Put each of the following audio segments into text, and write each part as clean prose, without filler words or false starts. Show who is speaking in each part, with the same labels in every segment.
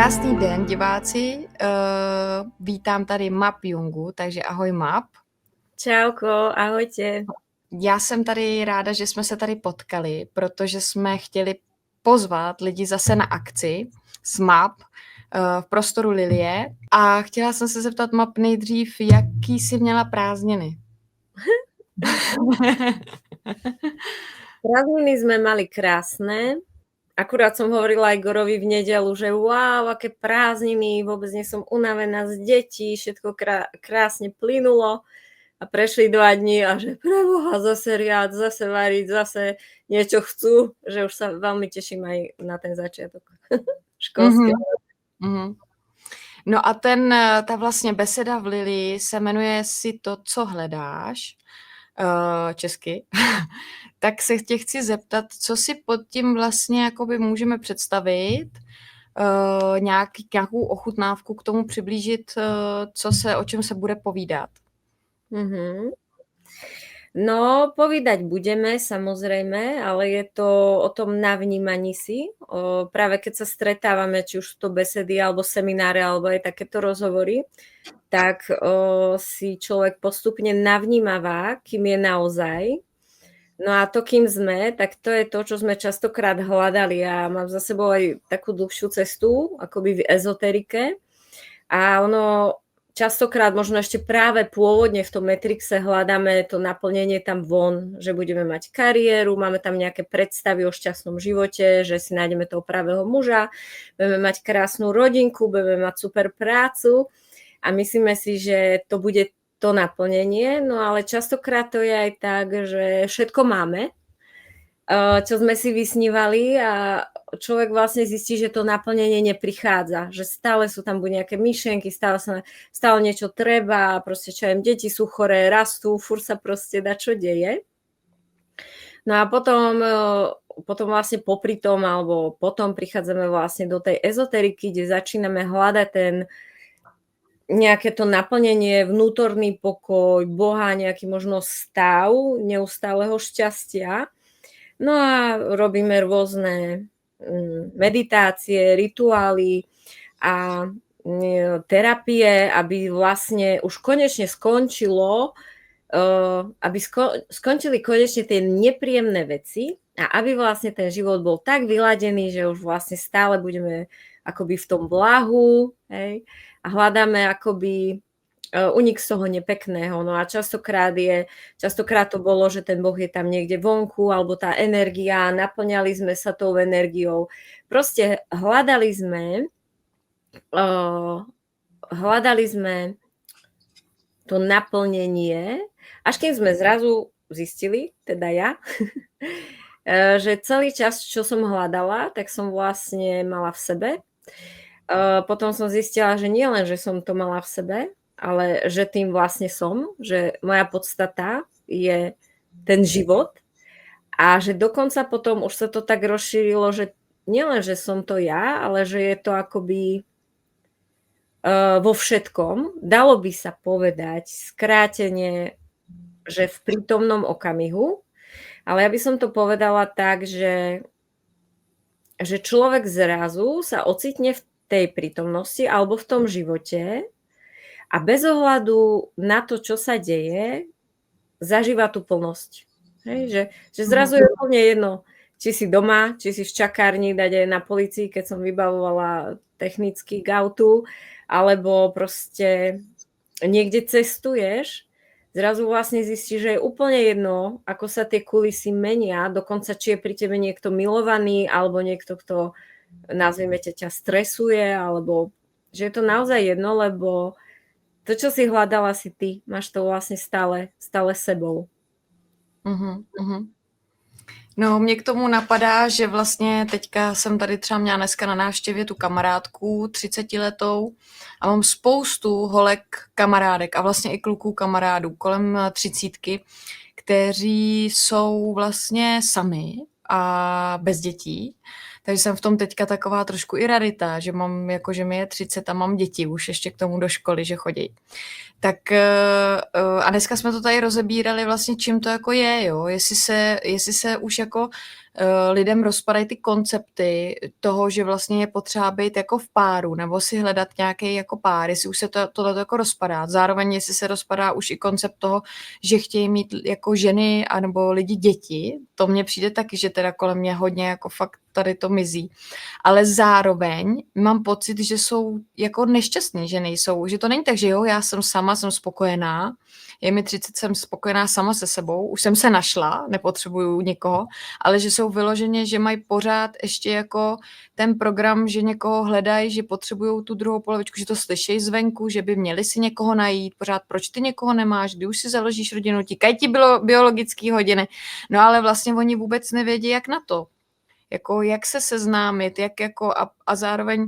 Speaker 1: Krásný den, diváci. Vítám tady Map Jungu, takže ahoj Map.
Speaker 2: Čauko, ahojte.
Speaker 1: Já jsem tady ráda, že jsme se tady potkali, protože jsme chtěli pozvat lidi zase na akci s Map v prostoru Lilie a chtěla jsem se zeptat Map nejdřív, jaký jsi měla prázdniny?
Speaker 2: Prázdniny sme mali krásne. Akurát som hovorila aj Gorovi v nedeľu, že wow, aké prázdniny, vôbec nie som unavená z detí, všetko krásne plynulo a prešli 2 dní a že preboha, zase riad, zase variť, zase niečo chcú, že už sa veľmi teším aj na ten začiatok školského.
Speaker 1: No a ta vlastně beseda v Lilii se jmenuje Si to, co hledáš, česky, tak se tě chci zeptat, co si pod tím vlastně jakoby můžeme představit, nějakou ochutnávku k tomu přiblížit, o čem se bude povídat.
Speaker 2: No, povídať budeme, samozrejme, ale je to o tom navnímaní si. Práve keď sa stretávame, či už sú to besedy, alebo semináre, alebo aj takéto rozhovory, tak si človek postupne navnímavá, kým je naozaj. No a to, kým sme, tak to je to, čo sme častokrát hľadali. Ja mám za sebou aj takú dlhšiu cestu, akoby v ezoterike. A ono častokrát, možno ešte práve pôvodne v tom Matrixe hľadáme to naplnenie tam von, že budeme mať kariéru, máme tam nejaké predstavy o šťastnom živote, že si nájdeme toho pravého muža, budeme mať krásnu rodinku, budeme mať super prácu a myslíme si, že to bude to naplnenie, no ale častokrát to je aj tak, že všetko máme, čo sme si vysnívali a človek vlastne zistí, že to naplnenie neprichádza, že stále sú tam buď nejaké myšlienky, stále niečo treba, proste čo aj deti sú choré, rastú, furt sa proste dačo deje. No a potom vlastne popri tom, alebo potom prichádzame vlastne do tej ezoteriky, kde začíname hľadať nejaké to naplnenie, vnútorný pokoj, Boha, nejaký možno stav neustáleho šťastia. No a robíme rôzne meditácie, rituály a terapie, aby vlastne už konečne skončilo, aby skončili konečne tie nepríjemné veci a aby vlastne ten život bol tak vyladený, že už vlastne stále budeme akoby v tom blahu, hej, a hľadáme akoby unik z toho nepekného. No a častokrát to bolo, že ten Boh je tam niekde vonku, alebo tá energia, naplňali sme sa tou energiou. Proste hľadali sme to naplnenie, až kým sme zrazu zistili, teda ja, že celý čas, čo som hľadala, tak som vlastne mala v sebe. Potom som zistila, že nie len, že som to mala v sebe, ale že tým vlastne som, že moja podstata je ten život a že dokonca potom už sa to tak rozšírilo, že nielen, že som to ja, ale že je to akoby vo všetkom. Dalo by sa povedať skrátene, že v prítomnom okamihu, ale ja by som to povedala tak, že človek zrazu sa ocitne v tej prítomnosti alebo v tom živote a bez ohľadu na to, čo sa deje, zažíva tú plnosť. Hej, že zrazu je úplne jedno, či si doma, či si v čakárni, dať aj na polícii, keď som vybavovala technicky k autu, alebo proste niekde cestuješ, zrazu vlastne zistíš, že je úplne jedno, ako sa tie kulisy menia, dokonca či je pri tebe niekto milovaný, alebo niekto, kto, nazvime ťa, stresuje, alebo že je to naozaj jedno, lebo to, čo si hľadala, si ty. Máš to vlastne stále sebou.
Speaker 1: No, mě k tomu napadá, že vlastně teďka jsem tady třeba měla dneska na návštěvě tu kamarádku 30letou a mám spoustu holek kamarádek a vlastně i kluků kamarádů kolem 30, kteří jsou vlastně sami a bez dětí. Takže jsem v tom teďka taková trošku i rarita, že mám jako, že mi je 30 a mám děti už ještě k tomu do školy, že chodí. Tak a dneska jsme to tady rozebírali vlastně, čím to jako je, jo, jestli se už jako lidem rozpadají ty koncepty toho, že vlastně je potřeba být jako v páru nebo si hledat nějaký jako pár, jestli už se tohle jako rozpadá. Zároveň jestli se rozpadá už i koncept toho, že chtějí mít jako ženy anebo lidi děti, to mně přijde taky, že teda kolem mě hodně jako fakt tady to mizí. Ale zároveň mám pocit, že jsou jako nešťastní, že nejsou, že to není tak, že jo, já jsem sama, jsem spokojená, je mi 30, jsem spokojená sama se sebou, už jsem se našla, nepotřebuju nikoho, ale že jsou vyloženě, že mají pořád ještě jako ten program, že někoho hledají, že potřebují tu druhou polovičku, že to slyšejí zvenku, že by měli si někoho najít, pořád proč ty někoho nemáš, kdy už si založíš rodinu, tíkají ti biologické hodiny, no ale vlastně oni vůbec nevědí, jak na to, jako jak se seznámit, jak jako a zároveň,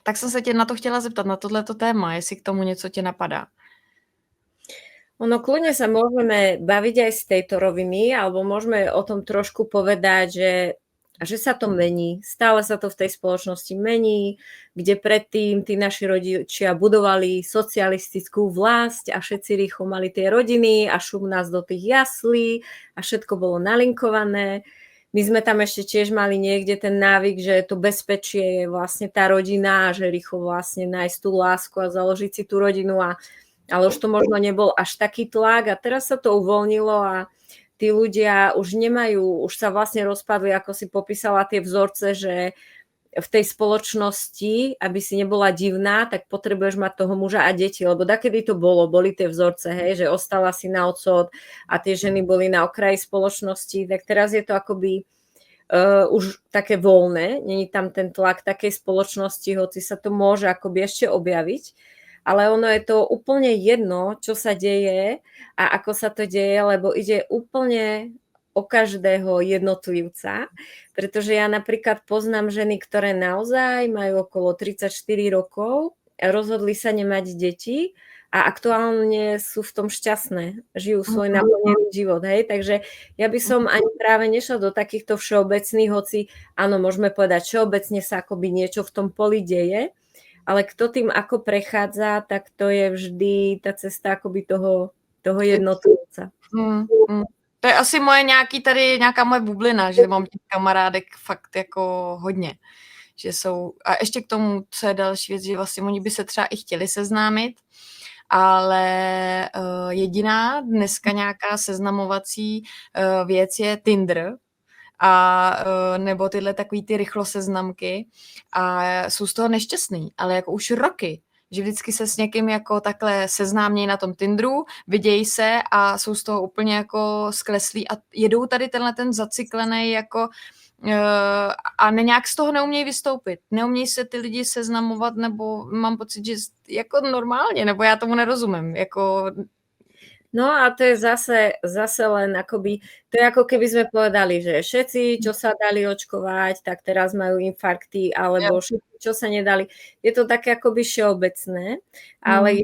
Speaker 1: tak jsem se tě na to chtěla zeptat, na tohleto téma, jestli k tomu něco tě napadá.
Speaker 2: Ono kľudne sa môžeme baviť aj z tejto roviny, alebo môžeme o tom trošku povedať, že sa to mení. Stále sa to v tej spoločnosti mení, kde predtým tí naši rodičia budovali socialistickú vlast a všetci rýchlo mali tie rodiny a šup nás do tých jaslí a všetko bolo nalinkované. My sme tam ešte tiež mali niekde ten návyk, že to bezpečie je vlastne tá rodina, že rýchlo vlastne nájsť tú lásku a založiť si tú rodinu, ale už to možno nebol až taký tlak a teraz sa to uvoľnilo a tí ľudia už nemajú, už sa vlastne rozpadli, ako si popísala tie vzorce, že v tej spoločnosti, aby si nebola divná, tak potrebuješ mať toho muža a deti, lebo dakedy to boli tie vzorce, hej, že ostala si na odsud a tie ženy boli na okraji spoločnosti, tak teraz je to akoby už také voľné, není tam ten tlak takej spoločnosti, hoci sa to môže akoby ešte objaviť, ale ono je to úplne jedno, čo sa deje a ako sa to deje, lebo ide úplne o každého jednotlivca, pretože ja napríklad poznám ženy, ktoré naozaj majú okolo 34 rokov, rozhodli sa nemať deti a aktuálne sú v tom šťastné, žijú svoj naplnený život, hej, takže ja by som ani práve nešla do takýchto všeobecných, hoci áno, môžeme povedať, všeobecne sa akoby niečo v tom poli deje, ale kto tým ako prechádza, tak to je vždy tá cesta akoby toho jednotlivca.
Speaker 1: To je asi nějaká moje bublina, že mám těch kamarádek fakt jako hodně. Že jsou, a ještě k tomu, co je další věc, že vlastně oni by se třeba i chtěli seznámit, ale jediná dneska nějaká seznamovací věc je Tinder, a nebo tyhle takový ty rychloseznamky a jsou z toho nešťastný, ale jako už roky, že vždycky se s někým jako takhle seznámějí na tom Tinderu, vidějí se a jsou z toho úplně jako skleslí a jedou tady tenhle ten zacyklený jako a nějak z toho neumějí vystoupit. Neumějí se ty lidi seznamovat, nebo mám pocit, že jako normálně, nebo já tomu nerozumím, jako.
Speaker 2: No a to je zase len akoby, to je ako keby sme povedali, že všetci, čo sa dali očkovať, tak teraz majú infarkty, alebo všetci, čo sa nedali. Je to také akoby všeobecné, ale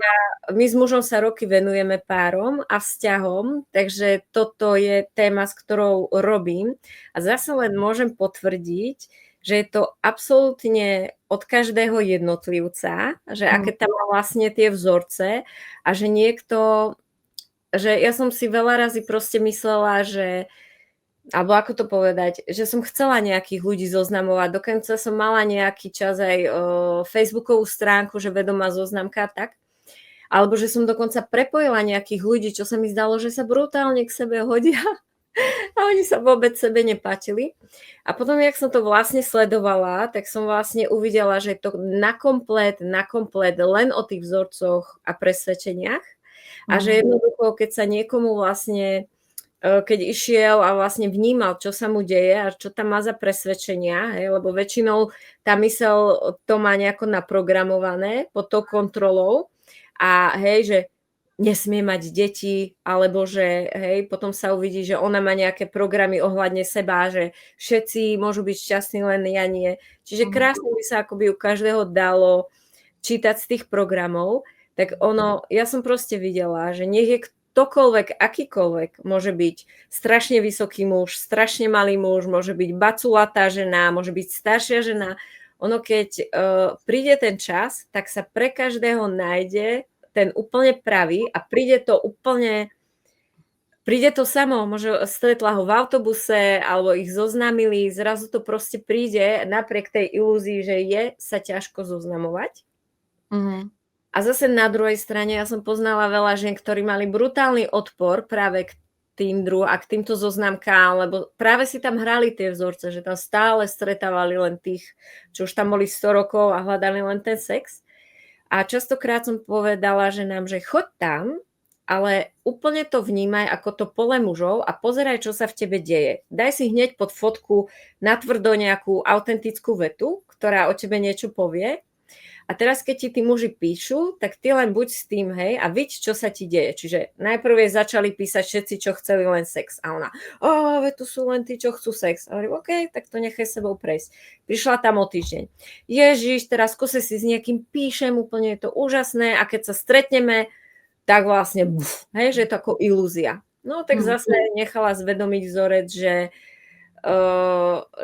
Speaker 2: my s mužom sa roky venujeme párom a vzťahom, takže toto je téma, s ktorou robím a zase len môžem potvrdiť, že je to absolútne od každého jednotlivca, že aké tam má vlastne tie vzorce a že niekto, že ja som si veľa razy proste myslela, že, alebo ako to povedať, že som chcela nejakých ľudí zoznamovať, dokonca som mala nejaký čas aj Facebookovú stránku, že vedomá zoznamka, tak, alebo že som dokonca prepojila nejakých ľudí, čo sa mi zdalo, že sa brutálne k sebe hodia a oni sa vôbec sebe nepáčili. A potom, jak som to vlastne sledovala, tak som vlastne uvidela, že je to na komplet len o tých vzorcoch a presvedčeniach. A že jednoducho, keď sa niekomu vlastne, keď išiel a vlastne vnímal, čo sa mu deje a čo tam má za presvedčenia, hej, lebo väčšinou tá myseľ to má nejako naprogramované pod tou kontrolou a hej, že nesmie mať deti, alebo že hej, potom sa uvidí, že ona má nejaké programy ohľadne seba, že všetci môžu byť šťastní, len ja nie. Čiže krásne by sa akoby u každého dalo čítať z tých programov, tak ono, ja som proste videla, že nech je ktokoľvek, akýkoľvek, môže byť strašne vysoký muž, strašne malý muž, môže byť baculatá žena, môže byť staršia žena. Ono, keď príde ten čas, tak sa pre každého nájde ten úplne pravý a príde to úplne príde to samo, možno stretla ho v autobuse alebo ich zoznámili, zrazu to proste príde napriek tej ilúzii, že je sa ťažko zoznamovať.
Speaker 1: Mhm.
Speaker 2: A zase na druhej strane ja som poznala veľa žien, ktorí mali brutálny odpor práve k Tinderu a k týmto zoznamkám, lebo práve si tam hrali tie vzorce, že tam stále stretávali len tých, čo už tam boli 100 rokov a hľadali len ten sex. A častokrát som povedala ženám, že choď tam, ale úplne to vnímaj ako to pole mužov a pozeraj, čo sa v tebe deje. Daj si hneď pod fotku natvrdo nejakú autentickú vetu, ktorá o tebe niečo povie. A teraz, keď ti tí muži píšu, tak ty len buď s tým, hej, a vidť, čo sa ti deje. Čiže najprv jej začali písať všetci, čo chceli len sex. A ona, tu sú len tí, čo chcú sex. A hovorím, OK, tak to nechaj sebou prejsť. Prišla tam o týždeň. Ježiš, teraz skúse si s niekým píšem, úplne je to úžasné a keď sa stretneme, tak vlastne, hej, že je to ako ilúzia. No tak zase nechala zvedomiť vzorec,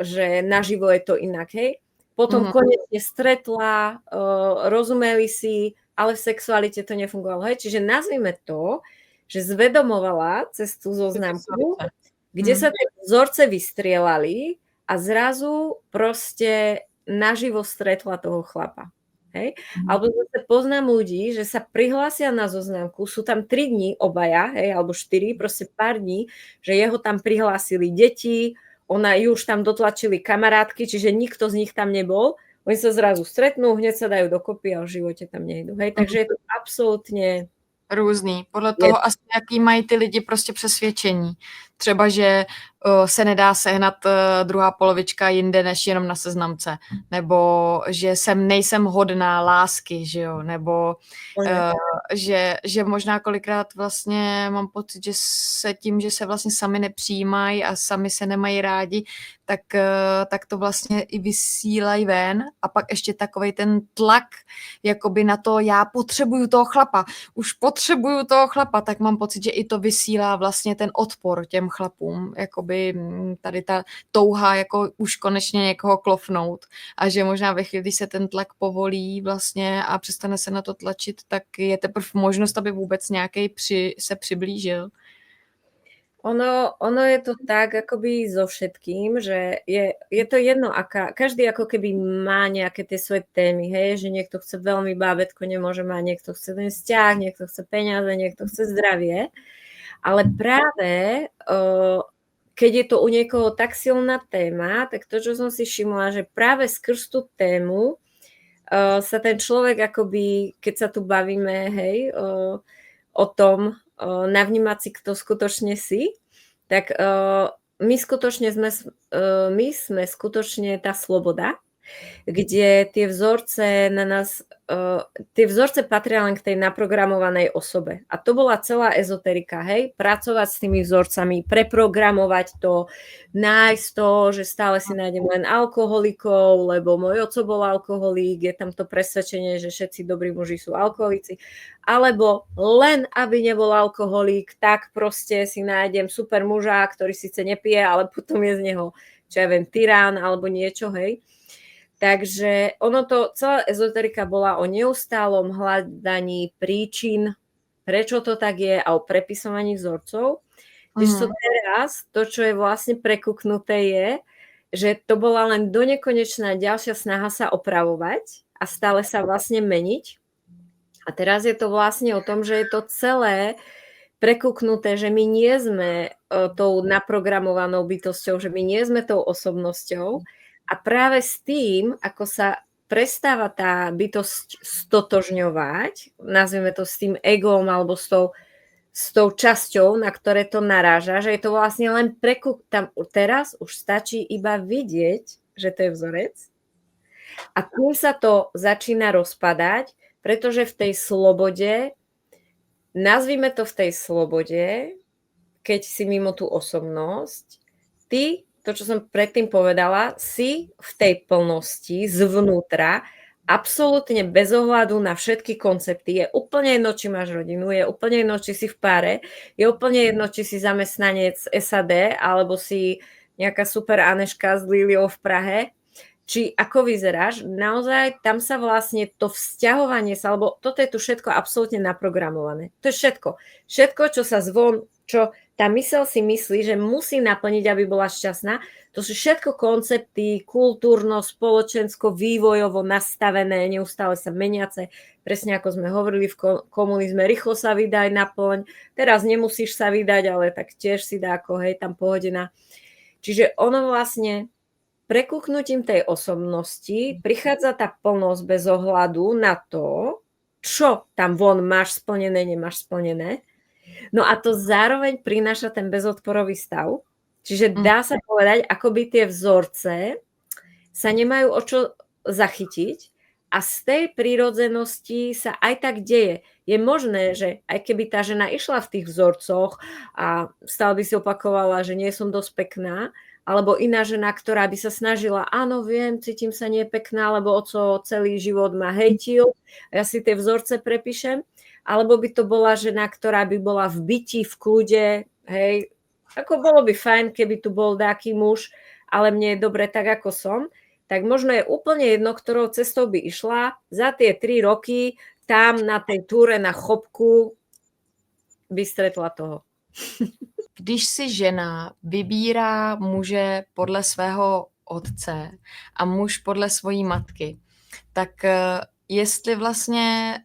Speaker 2: že naživo je to inak, hej. Potom konečne stretla, rozumeli si, ale v sexualite to nefungovalo. Hej? Čiže nazvime to, že zvedomovala cez tú zoznamku, kde sa tie vzorce vystrielali a zrazu proste naživo stretla toho chlapa. Hej? Alebo zase poznám ľudí, že sa prihlásia na zoznamku, sú tam 3 dní obaja, hej, alebo 4, proste pár dní, že jeho tam prihlásili deti, ona ju už tam dotlačili kamarátky, čiže nikto z nich tam nebol. Oni sa zrazu stretnú, hneď sa dajú dokopy a v živote tam nejdu. Hej? Takže je to absolútne
Speaker 1: různý. Podle toho asi, jaký mají ty lidi prostě přesvědčení. Třeba, že se nedá sehnat druhá polovička jinde, než jenom na seznamce. Nebo, že nejsem hodná lásky, že jo? Nebo, že možná kolikrát vlastně mám pocit, že se tím, že se vlastně sami nepřijímají a sami se nemají rádi, tak to vlastně i vysílají ven a pak ještě takovej ten tlak jakoby na to, já potřebuju toho chlapa, už potřebuju toho chlapa, tak mám pocit, že i to vysílá vlastně ten odpor těm chlapům, jakoby tady ta touha jako už konečně někoho klofnout a že možná ve chvíli, když se ten tlak povolí vlastně a přestane se na to tlačit, tak je teprve možnost, aby vůbec nějaký se přiblížil.
Speaker 2: Ono je to tak akoby so všetkým, že je to jedno, každý ako keby má nejaké tie svoje témy, hej, že niekto chce veľmi bábätko, nemôže mať, niekto chce ten vzťah, niekto chce peniaze, niekto chce zdravie, ale práve keď je to u niekoho tak silná téma, tak to, čo som si všimla, že práve skrz tú tému sa ten človek akoby, keď sa tu bavíme, hej, o tom, navnímať si, kto skutočne si, tak my sme skutočne tá sloboda, kde tie vzorce na nás, tie vzorce patria len k tej naprogramovanej osobe. A to bola celá ezoterika, hej? Pracovať s tými vzorcami, preprogramovať to, nájsť to, že stále si nájdem len alkoholikov, lebo môj oco bol alkoholík, je tam to presvedčenie, že všetci dobrí muži sú alkoholici, alebo len aby nebol alkoholík, tak proste si nájdem super muža, ktorý síce nepije, ale potom je z neho, čo ja viem, tyrán alebo niečo, hej? Takže celá ezoterika bola o neustálom hľadaní príčin, prečo to tak je a o prepisovaní vzorcov. Kdežto teraz to, čo je vlastne prekuknuté je, že to bola len donekonečná ďalšia snaha sa opravovať a stále sa vlastne meniť. A teraz je to vlastne o tom, že je to celé prekuknuté, že my nie sme tou naprogramovanou bytosťou, že my nie sme tou osobnosťou. A práve s tým, ako sa prestáva tá bytosť stotožňovať, nazvime to s tým egom alebo s tou časťou, na ktoré to naráža, že je to vlastne len tam teraz už stačí iba vidieť, že to je vzorec a tým sa to začína rozpadať, pretože v tej slobode, nazvime to v tej slobode, keď si mimo tú osobnosť, ty, to, čo som predtým povedala, si v tej plnosti zvnútra, absolútne bez ohľadu na všetky koncepty. Je úplne jedno, či máš rodinu, je úplne jedno, či si v páre, je úplne jedno, či si zamestnanec SAD, alebo si nejaká super Aneška z Liliou v Prahe, či ako vyzeráš, naozaj tam sa vlastne to vzťahovanie sa, alebo toto je tu všetko absolútne naprogramované. To je všetko. Všetko, čo čo tá myseľ si myslí, že musí naplniť, aby bola šťastná. To sú všetko koncepty kultúrno, spoločensko, vývojovo nastavené, neustále sa meniace. Presne ako sme hovorili v komunizme, rýchlo sa vydaj, naplň. Teraz nemusíš sa vydať, ale tak tiež si dá ako, hej, tam pohodená. Čiže ono vlastne prekúknutím tej osobnosti prichádza tá plnosť bez ohľadu na to, čo tam von máš splnené, nemáš splnené. No a to zároveň prináša ten bezodporový stav. Čiže dá sa povedať, akoby tie vzorce sa nemajú o čo zachytiť a z tej prírodzenosti sa aj tak deje. Je možné, že aj keby tá žena išla v tých vzorcoch a stále by si opakovala, že nie som dosť pekná, alebo iná žena, ktorá by sa snažila, áno, viem, cítim sa nie pekná, lebo oco celý život ma hejtil, ja si tie vzorce prepíšem, alebo by to bola žena, ktorá by bola v byti, v kľude, hej, ako bolo by fajn, keby tu bol dáky muž, ale mne je dobre tak, ako som, tak možno je úplne jedno, ktorou cestou by išla, za tie 3 roky tam na tej túre na Chopku by stretla toho.
Speaker 1: Když si žena vybírá muže podle svého otce a muž podle svojí matky, tak jestli vlastně,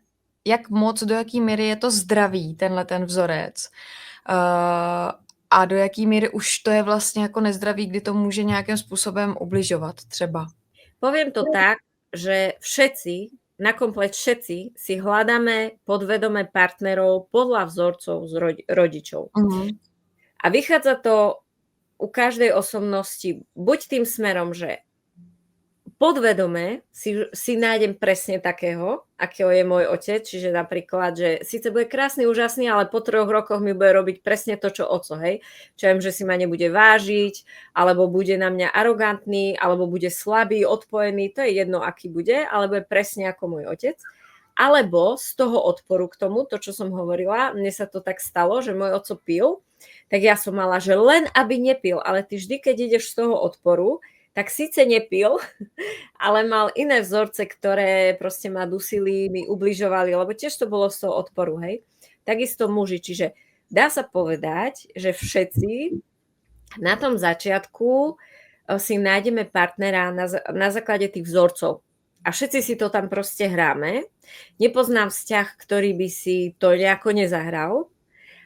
Speaker 1: jak moc, do jaký míry je to zdravý, tenhle ten vzorec, a do jaký míry už to je vlastně jako nezdravý, kdy to může nějakým způsobem ubližovat třeba.
Speaker 2: Poviem to tak, že všetci, nakomplet všetci si hľadáme podvedome partnerov podľa vzorcov z rodičov. A vychádza to u každej osobnosti buď tým smerom, že podvedome si nájdem presne takého, akého je môj otec, čiže napríklad, že síce bude krásny, úžasný, ale po 3 rokoch mi bude robiť presne to, čo oco, hej. Čo viem, že si ma nebude vážiť, alebo bude na mňa arogantný, alebo bude slabý, odpojený, to je jedno, aký bude, ale bude presne ako môj otec. Alebo z toho odporu k tomu, to, čo som hovorila, mne sa to tak stalo, že môj oco pil, tak ja som mala, že len aby nepil, ale ty vždy, keď ideš z toho odporu, tak síce nepil, ale mal iné vzorce, ktoré proste ma dusili, mi ubližovali, lebo tiež to bolo z toho odporu, hej. Takisto muži, čiže dá sa povedať, že všetci na tom začiatku si nájdeme partnera na základe tých vzorcov. A všetci si to tam proste hráme. Nepoznám vzťah, ktorý by si to nejako nezahral.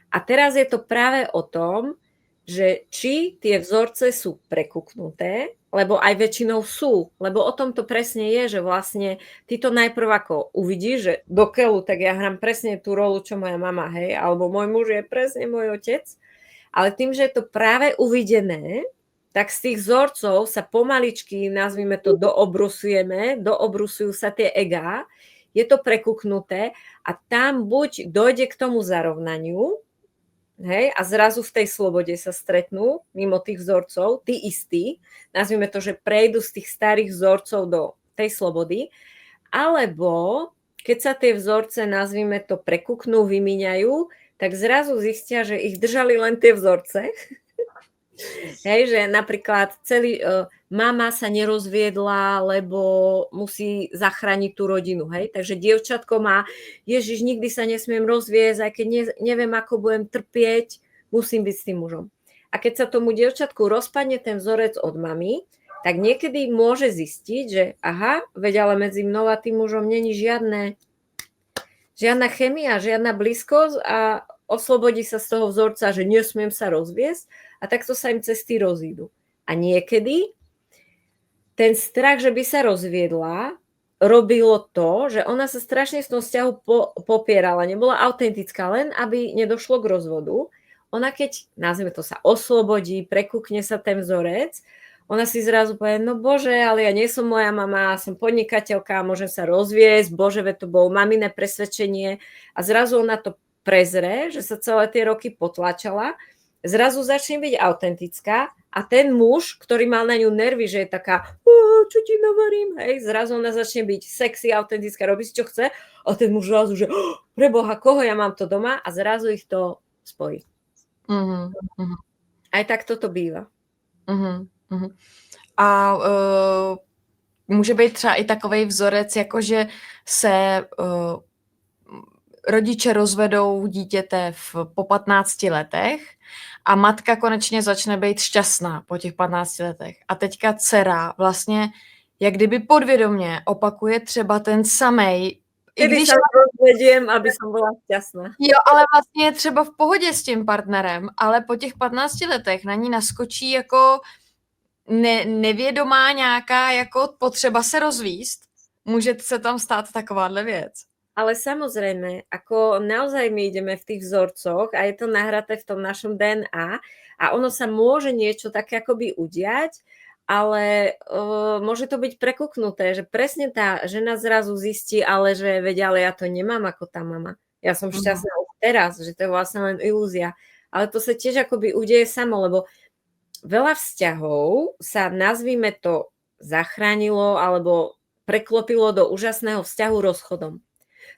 Speaker 2: A teraz je to práve o tom, že či tie vzorce sú prekuknuté, lebo aj väčšinou sú, lebo o tom to presne je, že vlastne ty to najprv ako uvidíš, že do keľu, tak ja hrám presne tú rolu, čo moja mama, hej, alebo môj muž je presne môj otec, ale tým, že je to práve uvidené, tak z tých vzorcov sa pomaličky, nazvime to, doobrusujú sa tie egá, je to prekuknuté a tam buď dojde k tomu zarovnaniu, hej, a zrazu v tej slobode sa stretnú mimo tých vzorcov, tí istí, nazvime to, že prejdú z tých starých vzorcov do tej slobody, alebo keď sa tie vzorce, nazvime to, prekuknú, vymíňajú, tak zrazu zistia, že ich držali len tie vzorce. Hej, že napríklad mama sa nerozviedla, lebo musí zachrániť tú rodinu, hej, takže dievčatko má, Ježiš, nikdy sa nesmiem rozviesť, aj keď neviem, ako budem trpieť, musím byť s tým mužom. A keď sa tomu dievčatku rozpadne ten vzorec od mamy, tak niekedy môže zistiť, že aha, veď ale medzi mnou a tým mužom není žiadna chémia, žiadna blízkosť a oslobodí sa z toho vzorca, že nesmiem sa rozviesť a takto sa im cesty rozídu. A niekedy ten strach, že by sa rozviedla, robilo to, že ona sa strašne z toho vzťahu popierala, nebola autentická, len aby nedošlo k rozvodu. Ona keď, nazvime to, sa oslobodí, prekúkne sa ten vzorec, ona si zrazu povie, no bože, ale ja nie som moja mama, som podnikateľka, môžem sa rozviesť, bože, veď to bolo maminé presvedčenie a zrazu ona to prezre, že sa celé tie roky potlačala, zrazu začne byť autentická a ten muž, ktorý mal na ňu nervy, že je taká, čo ti navarím, hej, zrazu ona začne byť sexy, autentická, robí si čo chce a ten muž zrazu, že preboha, koho ja mám to doma a zrazu ich to spojí. Aj tak toto býva.
Speaker 1: A může být třeba i takovej vzorec, jakože se rodiče rozvedou dítěte po 15 letech a matka konečně začne být šťastná po těch 15 letech. A teďka dcera vlastně jak kdyby podvědomě opakuje třeba ten samej, i
Speaker 2: Kedy
Speaker 1: když...
Speaker 2: sa rozvediem, aby som bola šťastná.
Speaker 1: Jo, ale vlastně je třeba v pohodě s tím partnerem, ale po těch 15 letech na ní naskočí jako nevědomá nějaká jako potřeba se rozvíst. Môže sa tam stát takováhle věc.
Speaker 2: Ale samozrejme, ako naozaj my ideme v tých vzorcoch a je to nahraté v tom našom DNA a ono sa môže niečo také akoby udiať, ale môže to byť prekuknuté, že presne tá žena zrazu zistí, ale že veď, ale ja to nemám ako tá mama. Ja som šťastná už teraz, že to je vlastne len ilúzia. Ale to sa tiež akoby udeje samo, lebo veľa vzťahov sa, nazvime to, zachránilo alebo preklopilo do úžasného vzťahu rozchodom.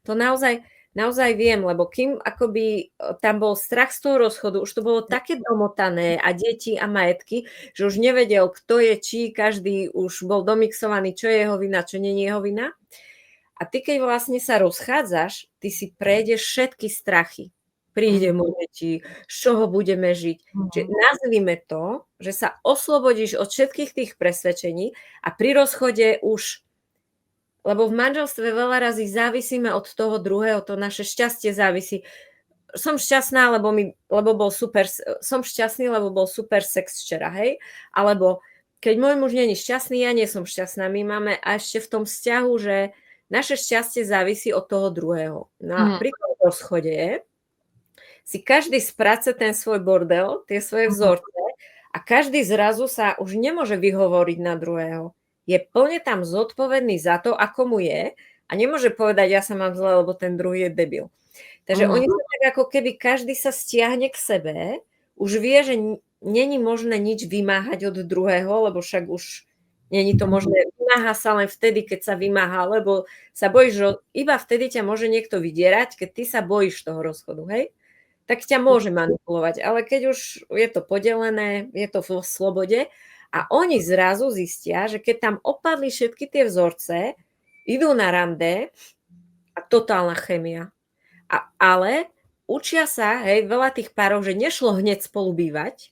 Speaker 2: To naozaj viem, lebo kým akoby tam bol strach z toho rozchodu, už to bolo také domotané a deti a majetky, že už nevedel, kto je či, každý už bol domixovaný, čo je jeho vina, čo nie je jeho vina. A ty, keď vlastne sa rozchádzaš, ty si prejdeš všetky strachy. Príde mu deti, z čoho budeme žiť. Čiže nazvime to, že sa oslobodíš od všetkých tých presvedčení a pri rozchode už, lebo v manželstve veľa razy závisíme od toho druhého, to naše šťastie závisí. Som šťastná, lebo bol super, som šťastný, lebo bol super sex včera, hej? Alebo keď môj muž nie je šťastný, ja nie som šťastná. My máme a ešte v tom vzťahu, že naše šťastie závisí od toho druhého. No a pri tom rozchode si každý sprace ten svoj bordel, tie svoje vzorce a každý zrazu sa už nemôže vyhovoriť na druhého. Je plne tam zodpovedný za to, ako mu je a nemôže povedať, ja sa mám zle, lebo ten druhý je debil. Takže oni sa tak ako keby každý sa stiahne k sebe, už vie, že není možné nič vymáhať od druhého, lebo však už není to možné. Vymáha sa len vtedy, keď sa vymáha, lebo sa bojíš, že iba vtedy ťa môže niekto vydierať, keď ty sa bojíš toho rozchodu, hej? Tak ťa môže manipulovať, ale keď už je to podelené, je to v slobode, a oni zrazu zistia, že keď tam opadli všetky tie vzorce, idú na rande a totálna chémia. Ale učia sa, hej, veľa tých párov, že nešlo hneď spolu bývať,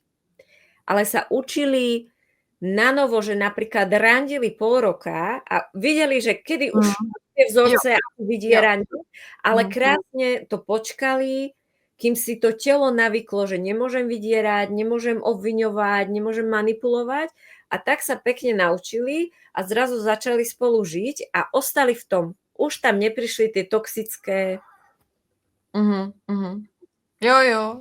Speaker 2: ale sa učili na novo, že napríklad randili pol roka a videli, že kedy už tie vzorce vydieranie, ale krásne to počkali, kým si to telo navyklo, že nemôžem vydierať, nemôžem obviňovať, nemôžem manipulovať a tak sa pekne naučili a zrazu začali spolu žiť a ostali v tom. Už tam neprišli tie toxické...
Speaker 1: Jo.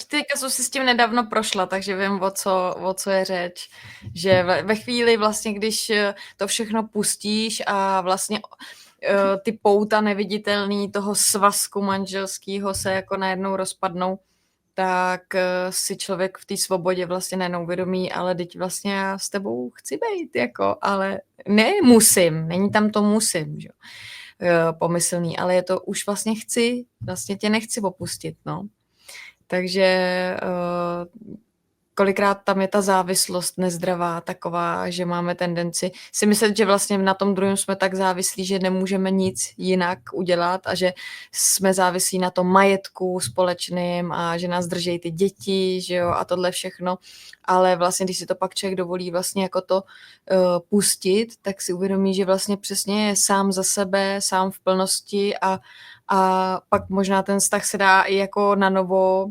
Speaker 1: Teďka jsem si s tím nedávno prošla, takže vím, o co je řeč. Že ve chvíli vlastně, když to všechno pustíš a vlastně ty pouta neviditelný toho svazku manželského se jako najednou rozpadnou, tak si člověk v té svobodě vlastně najednou uvědomí, ale teď vlastně já s tebou chci být, jako, ale ne musím, není tam to musím, že? Pomyslný, ale je to už vlastně chci, vlastně tě nechci opustit, no. Takže kolikrát tam je ta závislost nezdravá taková, že máme tendenci si myslet, že vlastně na tom druhém jsme tak závislí, že nemůžeme nic jinak udělat a že jsme závislí na tom majetku společným a že nás drží ty děti, že jo, a tohle všechno. Ale vlastně, když si to pak člověk dovolí vlastně jako to pustit, tak si uvědomí, že vlastně přesně je sám za sebe, sám v plnosti a pak možná ten vztah se dá i jako na novo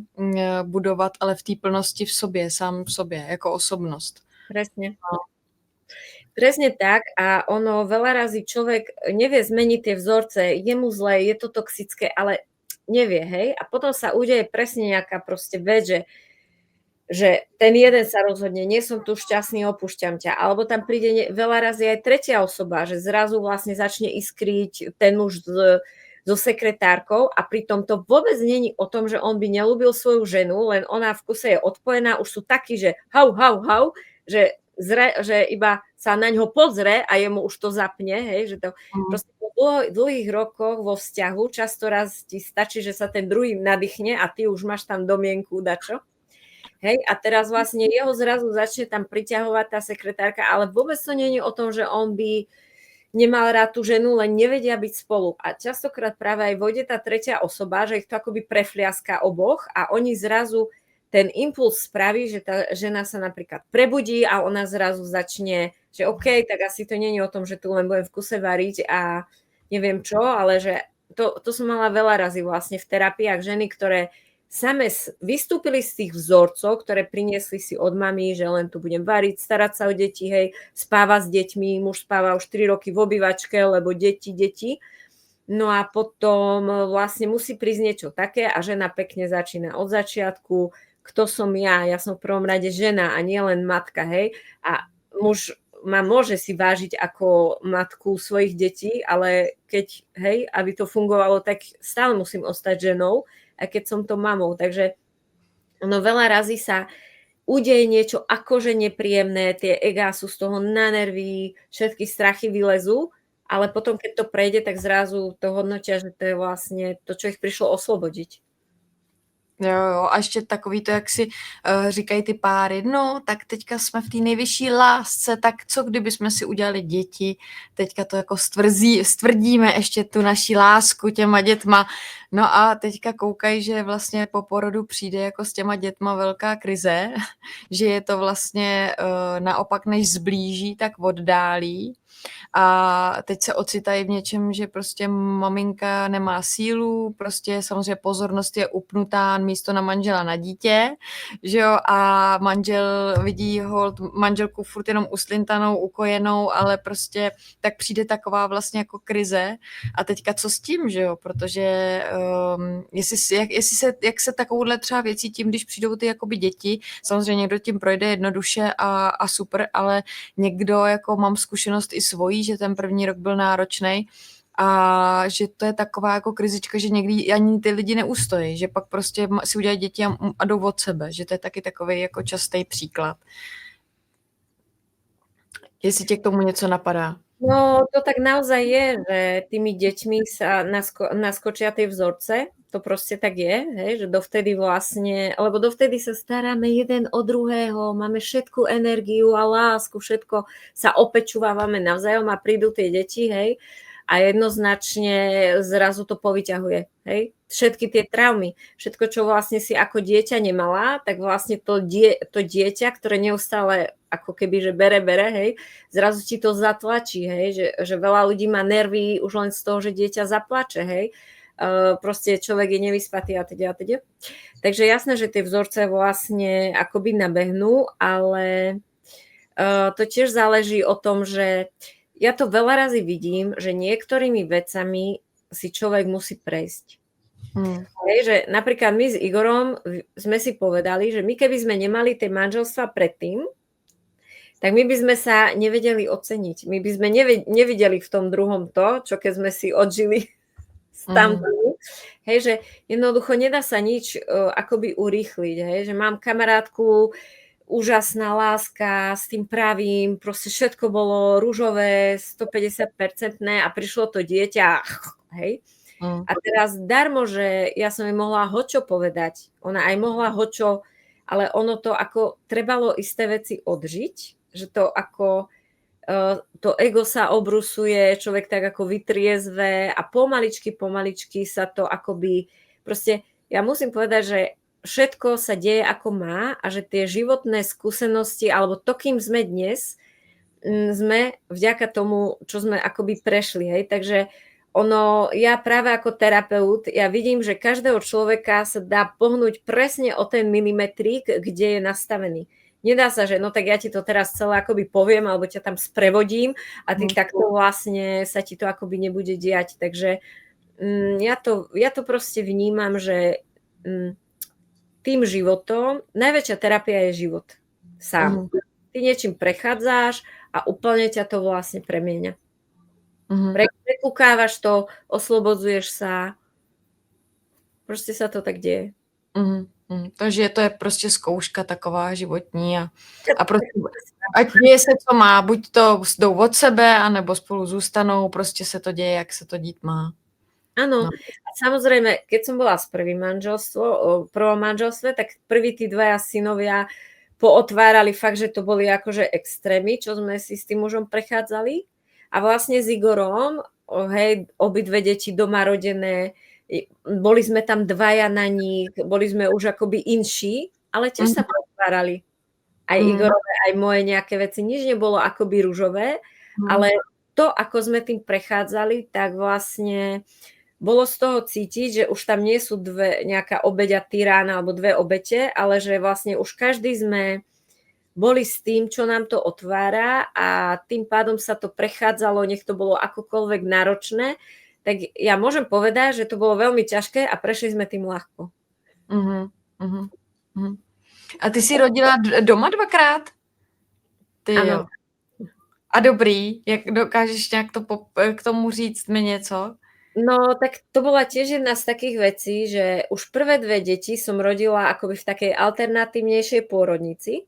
Speaker 1: budovat, ale v té plnosti v sobě, sám v sobě, jako osobnost.
Speaker 2: Presne. No. Presne tak a ono veľa razy človek nevie zmeniť tie vzorce, je mu zle, je to toxické, ale nevie, hej? A potom sa udeje presne nejaká proste vec, že ten jeden sa rozhodne, nie som tu šťastný, opúšťam ťa. Alebo tam príde veľa razy aj tretia osoba, že zrazu vlastne začne iskriť ten muž so sekretárkou a pritom to vôbec není o tom, že on by nelúbil svoju ženu, len ona v kuse je odpojená, už sú takí, že hau, že iba sa na ňo pozrie a jemu už to zapne, hej, že to proste po dlhých rokoch vo vzťahu často raz ti stačí, že sa ten druhý nadýchne a ty už máš tam domienku, dačo. Hej, a teraz vlastne jeho zrazu začne tam priťahovať tá sekretárka, ale vôbec to nie je o tom, že on by nemal rád tú ženu, len nevedia byť spolu. A častokrát práve aj vojde tá tretia osoba, že ich to akoby prefliaska oboch a oni zrazu ten impuls spraví, že tá žena sa napríklad prebudí a ona zrazu začne, že OK, tak asi to nie je o tom, že tu len budem v kuse variť a neviem čo, ale že to som mala veľa razy vlastne v terapiách ženy, ktoré same vystúpili z tých vzorcov, ktoré priniesli si od mami, že len tu budem variť, starať sa o deti, hej, spáva s deťmi, muž spáva už 3 roky v obývačke, lebo deti. No a potom vlastne musí prísť niečo také a žena pekne začína od začiatku, kto som ja som v prvom rade žena a nie len matka, hej, a muž ma môže si vážiť ako matku svojich detí, ale keď, hej, aby to fungovalo, tak stále musím ostať ženou, aj keď som to mamou. Takže ono veľa razy sa udeje niečo akože nepríjemné, tie egá sú z toho na nervy, všetky strachy vylezú, ale potom, keď to prejde, tak zrazu to hodnotia, že to je vlastne to, čo ich prišlo oslobodiť.
Speaker 1: Jo, a ještě takový to, jak si říkají ty páry, no, tak teďka jsme v té nejvyšší lásce, tak co kdyby jsme si udělali děti, teďka to jako stvrdíme ještě tu naší lásku těma dětma, no a teďka koukají, že vlastně po porodu přijde jako s těma dětma velká krize, že je to vlastně naopak než zblíží, tak oddálí. A teď se ocitají v něčem, že prostě maminka nemá sílu, prostě samozřejmě pozornost je upnutá místo na manžela na dítě, že jo, a manžel vidí manželku furt jenom uslintanou, ukojenou, ale prostě tak přijde taková vlastně jako krize a teďka co s tím, že jo, protože jak se takovouhle třeba věcí tím, když přijdou ty jakoby děti, samozřejmě někdo tím projde jednoduše a super, ale někdo, jako mám zkušenost i svojí, že ten první rok byl náročný a že to je taková jako krizička, že někdy ani ty lidi neustojí, že pak prostě si udělají děti a jdou od sebe, že to je taky takový jako častý příklad. Jestli tě k tomu něco napadá.
Speaker 2: No, to tak naozaj je, že tými deťmi sa naskočia tie vzorce, to proste tak je, hej, že dovtedy vlastne, lebo dovtedy sa staráme jeden o druhého, máme všetku energiu a lásku, všetko sa opečúvávame navzájom a prídu tie deti, hej, a jednoznačne zrazu to povyťahuje, hej, všetky tie traumy, všetko, čo vlastne si ako dieťa nemala, tak vlastne to dieťa, ktoré neustále ako keby, že bere, hej, zrazu ti to zatlačí, hej, že veľa ľudí má nervy už len z toho, že dieťa zaplače, hej, proste človek je nevyspatý a teda. Takže jasné, že tie vzorce vlastne akoby nabehnú, ale to tiež záleží o tom, že ja to veľa razy vidím, že niektorými vecami si človek musí prejsť. Hej, že napríklad my s Igorom sme si povedali, že my keby sme nemali tie manželstva predtým, tak my by sme sa nevedeli oceniť. My by sme nevideli v tom druhom to, čo keď sme si odžili s tamtým. Hej, že jednoducho nedá sa nič akoby urýchliť. Hej, že mám kamarátku, úžasná láska s tým pravým, proste všetko bolo ružové, 150% a prišlo to dieťa, hej. A teraz darmo, že ja som jej mohla hočo povedať, ona aj mohla hočo, ale ono to ako trebalo isté veci odžiť, že to ako to ego sa obrusuje, človek tak ako vytriezve a pomaličky sa to akoby, proste ja musím povedať, že všetko sa deje ako má a že tie životné skúsenosti, alebo to, kým sme dnes, sme vďaka tomu, čo sme akoby prešli, hej, takže ja práve ako terapeut, ja vidím, že každého človeka sa dá pohnúť presne o ten milimetrík, kde je nastavený. Nedá sa, že no tak ja ti to teraz celé akoby poviem, alebo ťa tam sprevodím a ty takto vlastne sa ti to akoby nebude diať, takže ja to proste vnímam, že tým životom, najväčšia terapia je život sám. Ty niečím prechádzaš a úplne ťa to vlastne premieňa. Prekúkávaš to, oslobodzuješ sa, proste sa to tak deje.
Speaker 1: Takže to je prostě zkouška taková životní a prostě, ať děje se, co má, buď to jdou od sebe, anebo spolu zůstanou, prostě se to děje, jak se to dít má.
Speaker 2: Áno, a samozrejme, keď som bola v prvom manželstve, tak prví tí dvaja synovia pootvárali fakt, že to boli akože extrémy, čo sme si s tým mužom prechádzali. A vlastne s Igorom, hej, obidve deti doma rodené, boli sme tam dvaja na nich, boli sme už akoby inší, ale tiež sa potvárali. Aj Igorové, aj moje nejaké veci. Nič nebolo akoby ružové, ale to, ako sme tým prechádzali, tak vlastne bolo z toho cítiť, že už tam nie sú nejaká obeť a tyrán alebo dve obete, ale že vlastne už každý sme boli s tým, čo nám to otvára a tým pádom sa to prechádzalo, nech to bolo akokoľvek náročné, tak ja môžem povedať, že to bolo veľmi ťažké a prešli sme tým ľahko.
Speaker 1: A ty si rodila doma dvakrát? Ty
Speaker 2: Ano.
Speaker 1: jo. A dobrý, jak dokážeš nějak to k tomu říct mi něco?
Speaker 2: No, tak to bola tiež jedna z takých vecí, že už prvé dve deti som rodila akoby v takej alternatívnejšej pôrodnici.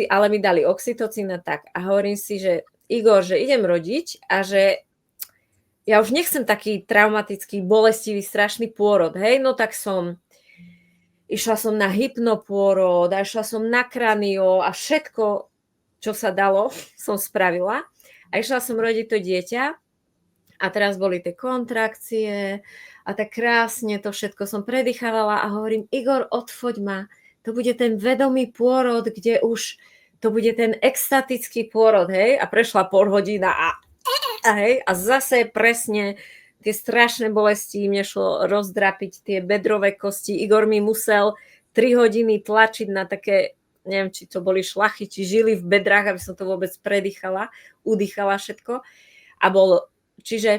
Speaker 2: Ale mi dali oxytocín a tak. A hovorím si, že Igor, že idem rodiť a že ja už nechcem taký traumatický, bolestivý, strašný pôrod, hej, no tak išla som na hypnopôrod a išla som na kranio a všetko, čo sa dalo, som spravila. A išla som rodiť to dieťa a teraz boli tie kontrakcie a tak krásne to všetko som predýchávala a hovorím, Igor, odfoď ma, to bude ten vedomý pôrod, kde už to bude ten extatický pôrod, hej, a prešla pol hodina a zase presne tie strašné bolesti, mne šlo rozdrapiť tie bedrové kosti. Igor mi musel 3 hodiny tlačiť na také, neviem, či to boli šlachy, či žily v bedrách, aby som to vôbec udýchala všetko. Čiže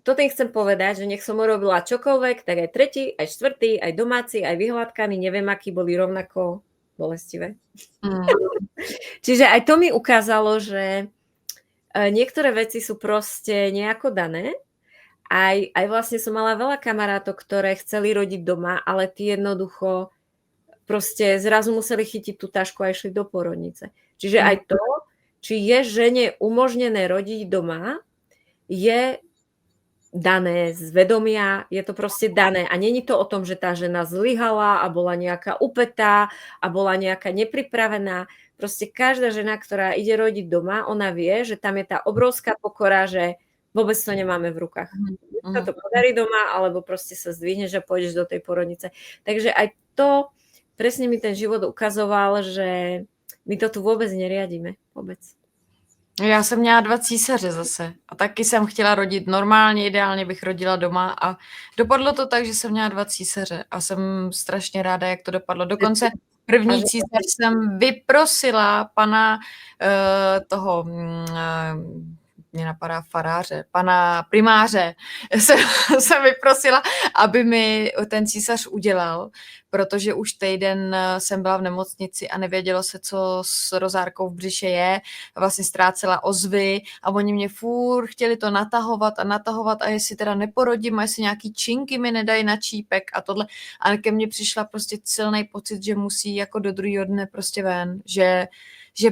Speaker 2: to tým chcem povedať, že nech som urobila čokoľvek, tak aj tretí, aj štvrtý, aj domáci, aj vyhľadkaný, neviem, aký boli rovnako bolestivé. Čiže aj to mi ukázalo, že niektoré veci sú proste nejako dané. Aj vlastne som mala veľa kamarátov, ktoré chceli rodiť doma, ale tí jednoducho proste zrazu museli chytiť tú tašku a išli do pôrodnice. Čiže aj to, či je žene umožnené rodiť doma, je dané z vedomia, je to proste dané. A není to o tom, že tá žena zlyhala a bola nejaká upetá a bola nejaká nepripravená. Proste každá žena, ktorá ide rodiť doma, ona vie, že tam je tá obrovská pokora, že vôbec to nemáme v rukách. Sa to podarí doma, alebo proste sa zdvihneš a pôjdeš do tej porodnice. Takže aj to presne mi ten život ukazoval, že my to tu vôbec neriadíme. Vôbec.
Speaker 1: Já jsem měla 2 císaře zase a taky jsem chtěla rodit normálně, ideálně bych rodila doma a dopadlo to tak, že jsem měla 2 císaře a jsem strašně ráda, jak to dopadlo. Dokonce první císař jsem vyprosila pana toho, mě napadá faráře, pana primáře, jsem vyprosila, aby mi ten císař udělal, protože už týden jsem byla v nemocnici a nevědělo se, co s rozárkou v břiše je. Vlastně ztrácela ozvy a oni mě furt chtěli to natahovat a jestli teda neporodím a jestli nějaký činky mi nedají na čípek a tohle. A ke mně přišla prostě silný pocit, že musí jako do druhého dne prostě ven, že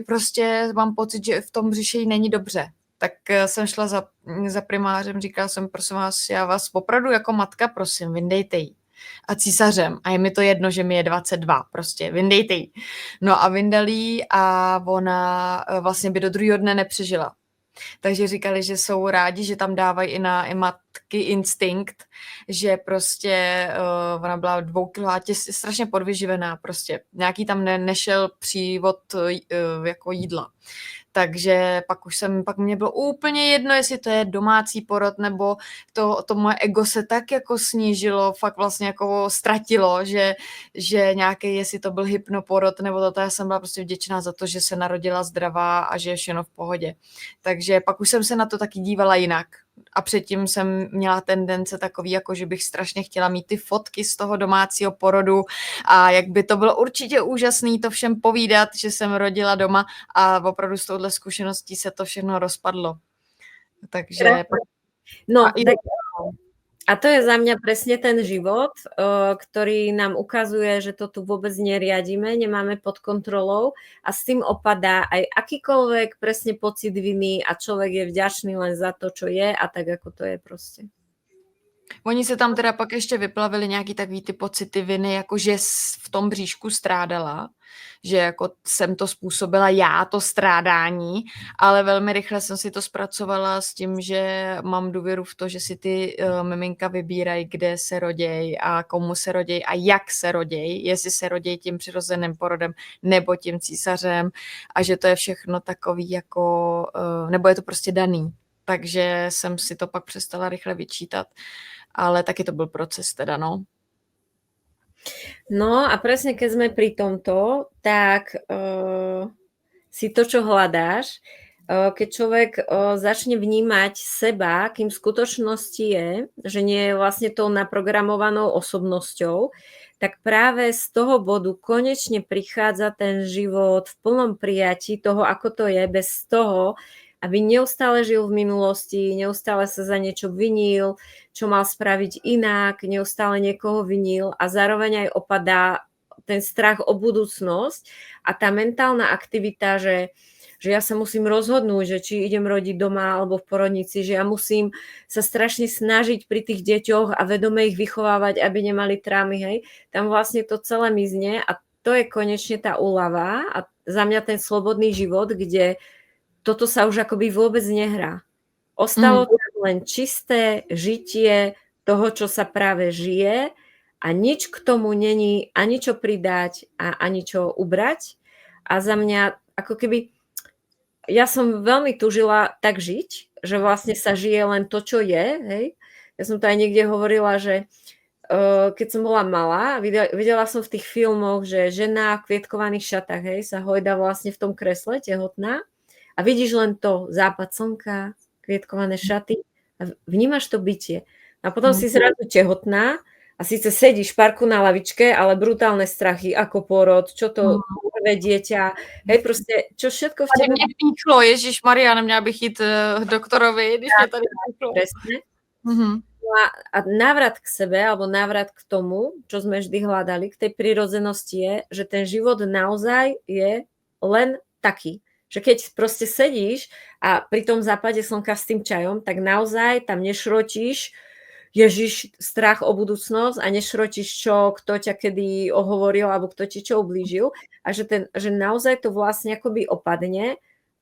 Speaker 1: prostě mám pocit, že v tom břiše není dobře. Tak jsem šla za primářem, říkala jsem, prosím vás, já vás opravdu jako matka, prosím, vyndejte jí. A císařem. A je mi to jedno, že mi je 22, prostě, vyndejte jí. No a vyndali jí a ona vlastně by do druhého dne nepřežila. Takže říkali, že jsou rádi, že tam dávají i matky instinkt, že prostě ona byla 2 kg, strašně podvyživená prostě. Nějaký tam nešel přívod jako jídla. Takže pak mě bylo úplně jedno, jestli to je domácí porod, nebo to moje ego se tak jako snížilo, fakt vlastně jako ztratilo, že nějaký, jestli to byl hypnoporod, nebo toto, já jsem byla prostě vděčná za to, že se narodila zdravá a že je všechno v pohodě. Takže pak už jsem se na to taky dívala jinak. A předtím jsem měla tendence takový, jako že bych strašně chtěla mít ty fotky z toho domácího porodu a jak by to bylo určitě úžasný to všem povídat, že jsem rodila doma a opravdu s touhle zkušeností se to všechno rozpadlo. Takže...
Speaker 2: No, a to je za mňa presne ten život, ktorý nám ukazuje, že to tu vôbec neriadíme, nemáme pod kontrolou a s tým opadá aj akýkoľvek presne pocit viny a človek je vďačný len za to, čo je a tak, ako to je proste.
Speaker 1: Oni se tam teda pak ještě vyplavili nějaký takový ty pocity viny, jako že v tom bříšku strádala, že jako jsem to způsobila já, to strádání, ale velmi rychle jsem si to zpracovala s tím, že mám důvěru v to, že si ty miminka vybírají, kde se roděj a komu se roděj a jak se roděj, jestli se roděj tím přirozeným porodem nebo tím císařem a že to je všechno takový jako, nebo je to prostě daný. Takže jsem si to pak přestala rychle vyčítat. Ale taky to byl proces teda, no.
Speaker 2: No a presne keď sme pri tomto, tak si to, čo hľadáš, keď človek začne vnímať seba, kým v skutočnosti je, že nie je vlastne tou naprogramovanou osobnosťou, tak práve z toho bodu konečne prichádza ten život v plnom prijatí toho, ako to je, bez toho, aby neustále žil v minulosti, neustále sa za niečo vinil, čo mal spraviť inak, neustále niekoho vinil a zároveň aj opadá ten strach o budúcnosť a tá mentálna aktivita, že ja sa musím rozhodnúť, že či idem rodiť doma alebo v porodnici, že ja musím sa strašne snažiť pri tých deťoch a vedome ich vychovávať, aby nemali trámy, hej. Tam vlastne to celé mizne a to je konečne tá úľava a za mňa ten slobodný život, kde toto sa už akoby vôbec nehrá. Ostalo tam len čisté žitie toho, čo sa práve žije a nič k tomu není ani čo pridať a ani čo ubrať. A za mňa ako keby ja som veľmi tužila tak žiť, že vlastne sa žije len to, čo je. Hej. Ja som to aj niekde hovorila, že keď som bola malá, videla som v tých filmoch, že žena v kvietkovaných šatách, hej, sa hojda vlastne v tom kresle tehotná a vidíš len to, západ slnka, kvietkované šaty a vnímaš to bytie. A potom si zrazu tehotná a síce sedíš v parku na lavičke, ale brutálne strachy, ako porod, čo to prvé dieťa, hej, proste, čo všetko v tebe...
Speaker 1: Mě píchlo, ježišmarja, neměla bych jít doktorovi, když mě tady píchlo.
Speaker 2: Presne. A návrat k sebe, alebo návrat k tomu, čo sme vždy hľadali, k tej prirodzenosti je, že ten život naozaj je len taký. Že keď proste sedíš a pri tom západe slnka s tým čajom, tak naozaj tam nešrotíš Ježiš, strach o budúcnosť a nešrotíš čo, kto ťa kedy ohovoril alebo kto ti čo ublížil a že naozaj to vlastne akoby opadne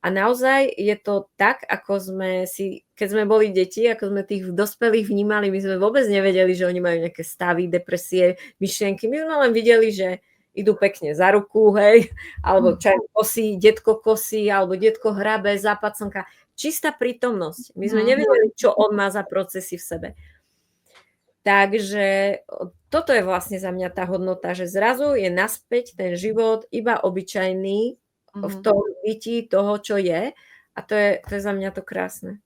Speaker 2: a naozaj je to tak, ako sme si, keď sme boli deti, ako sme tých dospelých vnímali, my sme vôbec nevedeli, že oni majú nejaké stavy, depresie, myšlienky, my sme len videli, že idú pekne za ruku, hej, alebo čaj kosí, detko kosí, alebo detko hrabe, západ slnka. Čistá prítomnosť. My sme nevedeli, čo on má za procesy v sebe. Takže toto je vlastne za mňa tá hodnota, že zrazu je naspäť ten život iba obyčajný v tom bytí toho, čo je. A to je za mňa to krásne.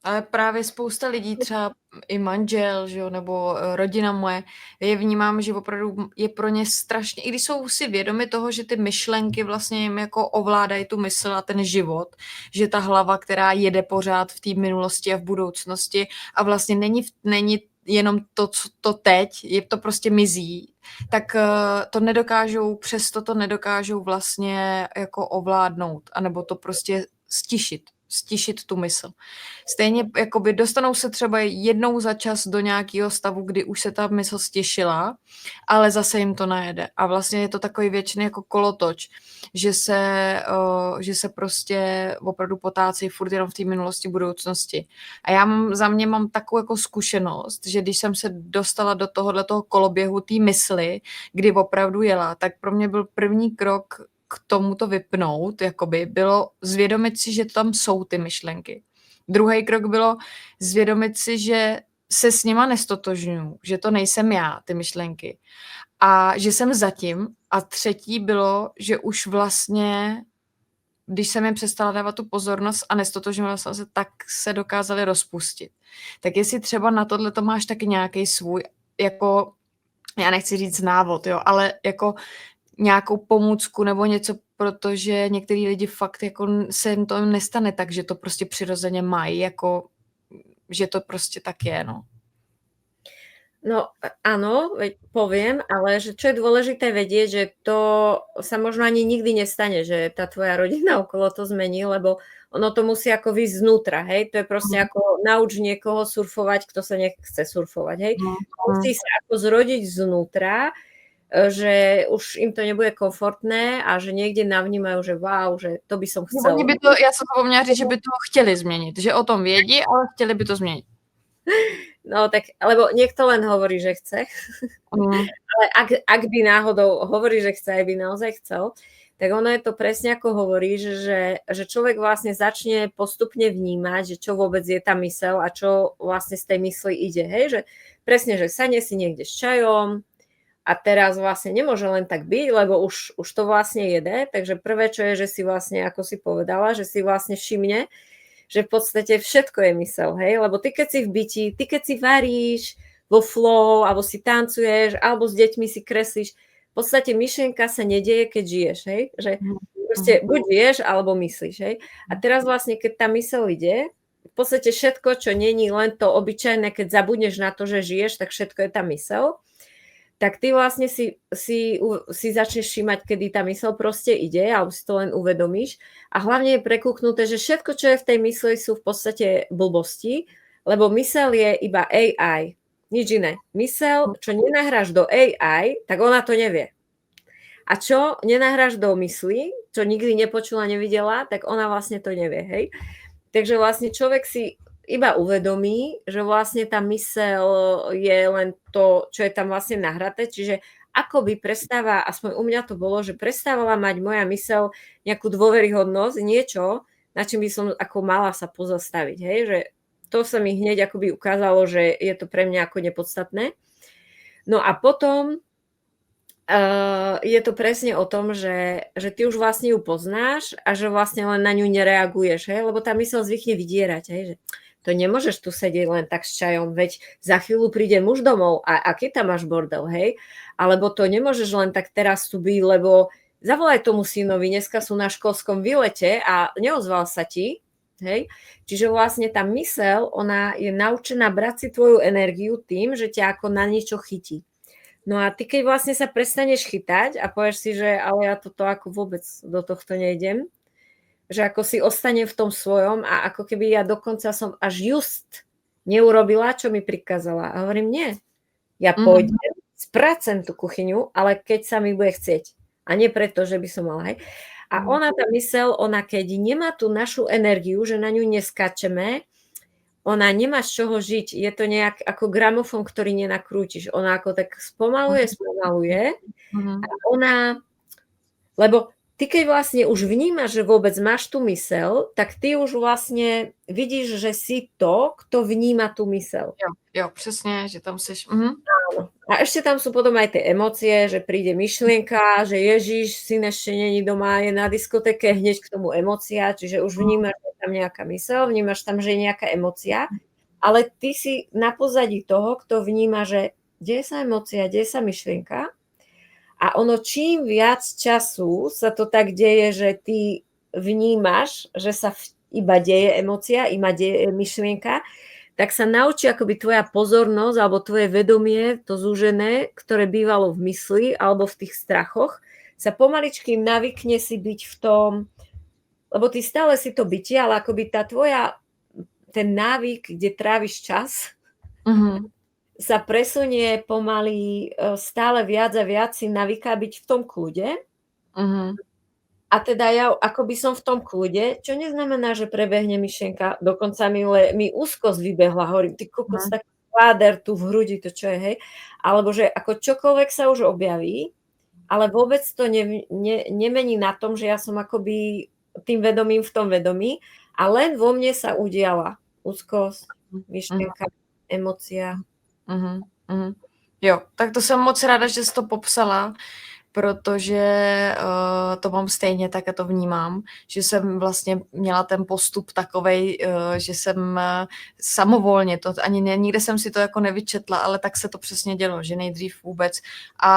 Speaker 1: Ale právě spousta lidí, třeba i manžel, že jo, nebo rodina moje, je vnímám, že opravdu je pro ně strašně, i když jsou si vědomi toho, že ty myšlenky vlastně jim jako ovládají tu mysl a ten život, že ta hlava, která jede pořád v té minulosti a v budoucnosti a vlastně není jenom to teď, je to prostě mizí, tak to nedokážou, přesto to nedokážou vlastně jako ovládnout, anebo to prostě stišit tu mysl. Stejně jakoby dostanou se třeba jednou za čas do nějakého stavu, kdy už se ta mysl stišila, ale zase jim to najede. A vlastně je to takový věčný jako kolotoč, že se prostě opravdu potácejí furt jenom v té minulosti, budoucnosti. A já za mě mám takovou jako zkušenost, že když jsem se dostala do tohoto koloběhu té mysli, kdy opravdu jela, tak pro mě byl první krok k tomuto vypnout, jakoby bylo zvědomit si, že tam jsou ty myšlenky. Druhý krok bylo zvědomit si, že se s nima nestotožňuju, že to nejsem já, ty myšlenky. A že jsem zatím. A třetí bylo, že už vlastně, když jsem jim přestala dávat tu pozornost a nestotožňovala jsem se, tak se dokázali rozpustit. Tak jestli třeba na tohle to máš taky nějaký svůj, jako, já nechci říct návod, jo, ale jako nějakou pomůcku nebo něco, protože některý lidi fakt jako se jim to nestane tak, že to prostě přirozeně mají, jako že to prostě tak je, no.
Speaker 2: No áno, veď poviem, ale že čo je dôležité vedieť, že to sa možno ani nikdy nestane, že tá tvoja rodina okolo to zmení, lebo ono to musí ako výjsť znútra, hej? To je proste
Speaker 1: Mhm,
Speaker 2: ako nauč niekoho surfovať, kto sa nechce surfovať, hej?
Speaker 1: mhm, mhm.
Speaker 2: Musí sa ako zrodiť znútra, že už im to nebude komfortné a že niekde navnímajú, že wow, že to by som
Speaker 1: No, oni
Speaker 2: chcel.
Speaker 1: by to, já jsem zapomněla říct, že by to chtěli změnit, že o tom vědí, ale chtěli by to změnit.
Speaker 2: No tak, lebo niekto len hovorí, že chce.
Speaker 1: Mm.
Speaker 2: Ale ak by náhodou hovorí, že chce, aj by naozaj chcel, tak ono je to presne ako hovoríš, že človek vlastne začne postupne vnímať, že čo vôbec je tá myseľ a čo vlastne z tej mysli ide. Hej? Že presne, že sadne si niekde s čajom a teraz vlastne nemôže len tak byť, lebo už to vlastne jede. Takže prvé, čo je, že si vlastne, ako si povedala, že si vlastne všimne, že v podstate všetko je myseľ, hej? Lebo ty keď si v byti, ty keď si varíš vo flow, alebo si tancuješ, alebo s deťmi si kreslíš, v podstate myšlienka sa nedieje, keď žiješ, hej? Že proste buď žiješ, alebo myslíš, hej? A teraz vlastne, keď tá myseľ ide, v podstate všetko, čo není len to obyčajné, keď zabudneš na to, že žiješ, tak všetko je tá myseľ. Tak ty vlastne si začneš všímať, kedy tá myseľ proste ide, alebo si to len uvedomíš. A hlavne je prekúknuté, že všetko, čo je v tej mysli, sú v podstate blbosti, lebo myseľ je iba AI, nič iné. Myseľ, čo nenahráš do AI, tak ona to nevie. A čo nenahráš do mysli, čo nikdy nepočula, nevidela, tak ona vlastne to nevie, hej? Takže vlastne človek si iba uvedomí, že vlastne tá myseľ je len to, čo je tam vlastne nahraté, čiže akoby prestáva, aspoň u mňa to bolo, že prestávala mať moja myseľ nejakú dôveryhodnosť, niečo, na čím by som ako mala sa pozastaviť, hej, že to sa mi hneď akoby ukázalo, že je to pre mňa ako nepodstatné. No a potom je to presne o tom, že ty už vlastne ju poznáš a že vlastne len na ňu nereaguješ, hej? Lebo tá myseľ zvykne vydierať, hej? Že to nemôžeš tu sedieť len tak s čajom, veď za chvíľu príde muž domov a aký tam máš bordel, hej? Alebo to nemôžeš len tak teraz tu byť, lebo zavolaj tomu synovi, dneska sú na školskom výlete a neozval sa ti, hej? Čiže vlastne tá myseľ, ona je naučená brať si tvoju energiu tým, že ťa ako na niečo chytí. No a ty keď vlastne sa prestaneš chytať a povieš si, že ale ja toto ako vôbec do tohto nejdem, že ako si ostanem v tom svojom a ako keby ja dokonca som až just neurobila, čo mi prikázala. A hovorím, nie, ja pôjdem, spracem tú kuchyňu, ale keď sa mi bude chcieť. A nie preto, že by som mala, hej. A ona, tá myseľ, ona keď nemá tú našu energiu, že na ňu neskáčeme, ona nemá z čoho žiť. Je to nejak ako gramofón, ktorý nenakrútiš. Ona ako tak spomaluje a ona, lebo ty keď vlastne už vnímaš, že vôbec máš tú myseľ, tak ty už vlastne vidíš, že si to, kto vníma tú myseľ.
Speaker 1: Jo, přesně, že tam seš.
Speaker 2: A ešte tam sú potom aj tie emócie, že príde myšlienka, že Ježiš, syn ešte není doma, je na diskotéke, hneď k tomu emócia, čiže už vnímaš, že je tam nejaká myseľ, vnímaš tam, že je nejaká emócia, ale ty si na pozadí toho, kto vníma, že deje sa emócia, deje sa myšlienka a ono čím viac času sa to tak deje, že ty vnímaš, že sa iba deje emócia, iba deje myšlienka, tak sa naučí akoby tvoja pozornosť alebo tvoje vedomie, to zúžené, ktoré bývalo v mysli alebo v tých strachoch, sa pomaličky navykne si byť v tom, lebo ty stále si to bytie, ale akoby tá tvoja, ten návyk, kde tráviš čas, sa presunie pomaly stále viac a viac si navyká byť v tom kľude. A teda ja ako by som v tom kľude, čo neznamená, že prebehne myšlienka, dokonca mi úzkosť vybehla, hovorím, ty kokos, tak páder tu v hrudi, to čo je, hej? Alebo že ako čokoľvek sa už objaví, ale vôbec to nemení na tom, že ja som akoby tým vedomím v tom vedomí a len vo mne sa udiala úzkosť, myšlienka, emócia.
Speaker 1: Jo, tak to jsem moc ráda, že jsi to popsala, protože to mám stejně, tak a to vnímám, že jsem vlastně měla ten postup takovej, že jsem samovolně, to ani nikde jsem si to jako nevyčetla, ale tak se to přesně dělo, že nejdřív vůbec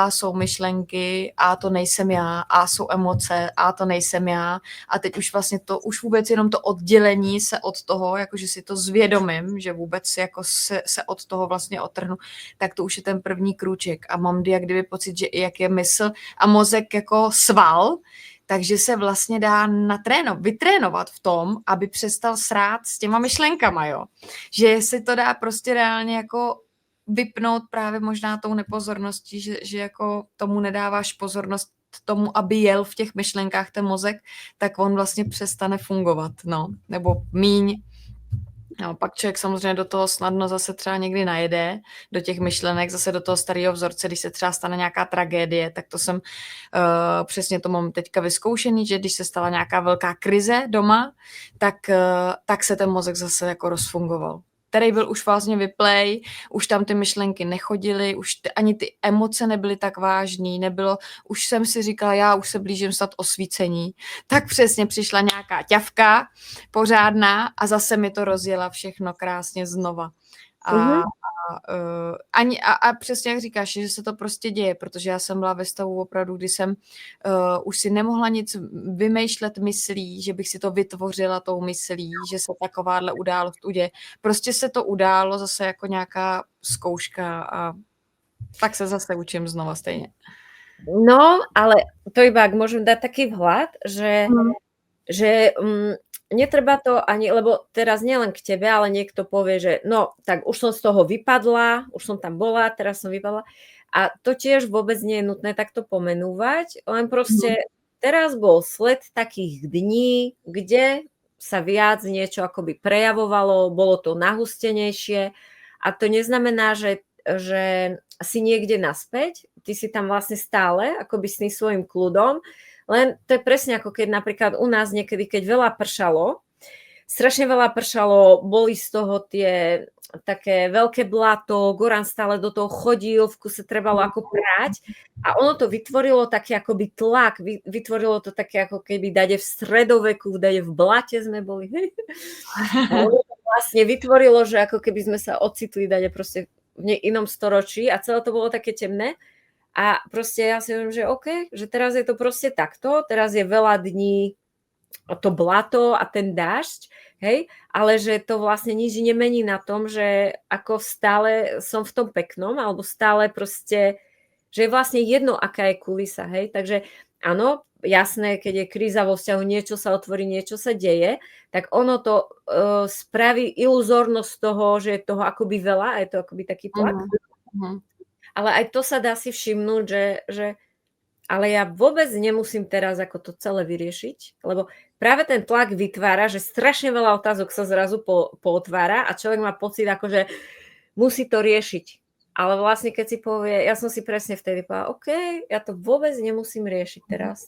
Speaker 1: jsou myšlenky, to nejsem já, jsou emoce, to nejsem já a teď už vlastně to, už vůbec jenom to oddělení se od toho, jakože si to zvědomím, že vůbec jako se od toho vlastně otrhnu, tak to už je ten první krůček a mám jak kdyby pocit, že jak je mysl a mozek jako sval, takže se vlastně dá vytrénovat v tom, aby přestal srát s těma myšlenkama, jo. Že se to dá prostě reálně jako vypnout právě možná tou nepozorností, že jako tomu nedáváš pozornost tomu, aby jel v těch myšlenkách ten mozek, tak on vlastně přestane fungovat, no, nebo míň. No, pak člověk samozřejmě do toho snadno zase třeba někdy najede, do těch myšlenek, zase do toho starého vzorce, když se třeba stane nějaká tragédie, tak to jsem, přesně to mám teďka vyzkoušený, že když se stala nějaká velká krize doma, tak se ten mozek zase jako rozfungoval. Který byl už vlastně vyplej, už tam ty myšlenky nechodily, ani ty emoce nebyly tak vážný, už jsem si říkala, já už se blížím snad osvícení, tak přesně přišla nějaká ťavka pořádná a zase mi to rozjela všechno krásně znova. A přesně jak říkáš, že se to prostě děje, protože já jsem byla ve stavu opravdu, kdy jsem už si nemohla nic vymýšlet myslí, že bych si to vytvořila tou myslí, že se takováhle událost uděje. Prostě se to událo zase jako nějaká zkouška a tak se zase učím znova stejně.
Speaker 2: No, ale to iba, ak môžem dať taký vhľad, že netreba to ani, lebo teraz nielen k tebe, ale niekto povie, že no, tak už som z toho vypadla, už som tam bola, teraz som vypadla. A to tiež vôbec nie je nutné takto pomenúvať, len proste teraz bol sled takých dní, kde sa viac niečo akoby prejavovalo, bolo to nahustenejšie a to neznamená, že si niekde naspäť, ty si tam vlastne stále akoby s tým svojím kľudom, len to je presne ako keď napríklad u nás niekedy, keď veľa pršalo, strašne veľa pršalo, boli z toho tie také veľké blato, Goran stále do toho chodil, v kuse trebalo ako prať a ono to vytvorilo taký akoby tlak, vytvorilo to také ako keby dade v stredoveku, dade v blate sme boli. A ono to vlastne vytvorilo, že ako keby sme sa ocitli dade proste v inom storočí a celé to bolo také temné. A proste ja si hovorím, že OK, že teraz je to proste takto, teraz je veľa dní to blato a ten dážď, hej, ale že to vlastne nič nemení na tom, že ako stále som v tom peknom, alebo stále proste, že je vlastne jedno, aká je kulisa, hej, takže áno, jasné, keď je kríza vo vzťahu, niečo sa otvorí, niečo sa deje, tak ono to spraví iluzórnosť toho, že je toho akoby veľa a je to akoby taký tlak. Ale aj to sa dá si všimnúť, že ale ja vôbec nemusím teraz ako to celé vyriešiť, lebo práve ten tlak vytvára, že strašne veľa otázok sa zrazu pootvára a človek má pocit, akože musí to riešiť. Ale vlastne keď si povie, ja som si presne vtedy povedala, OK, ja to vôbec nemusím riešiť teraz.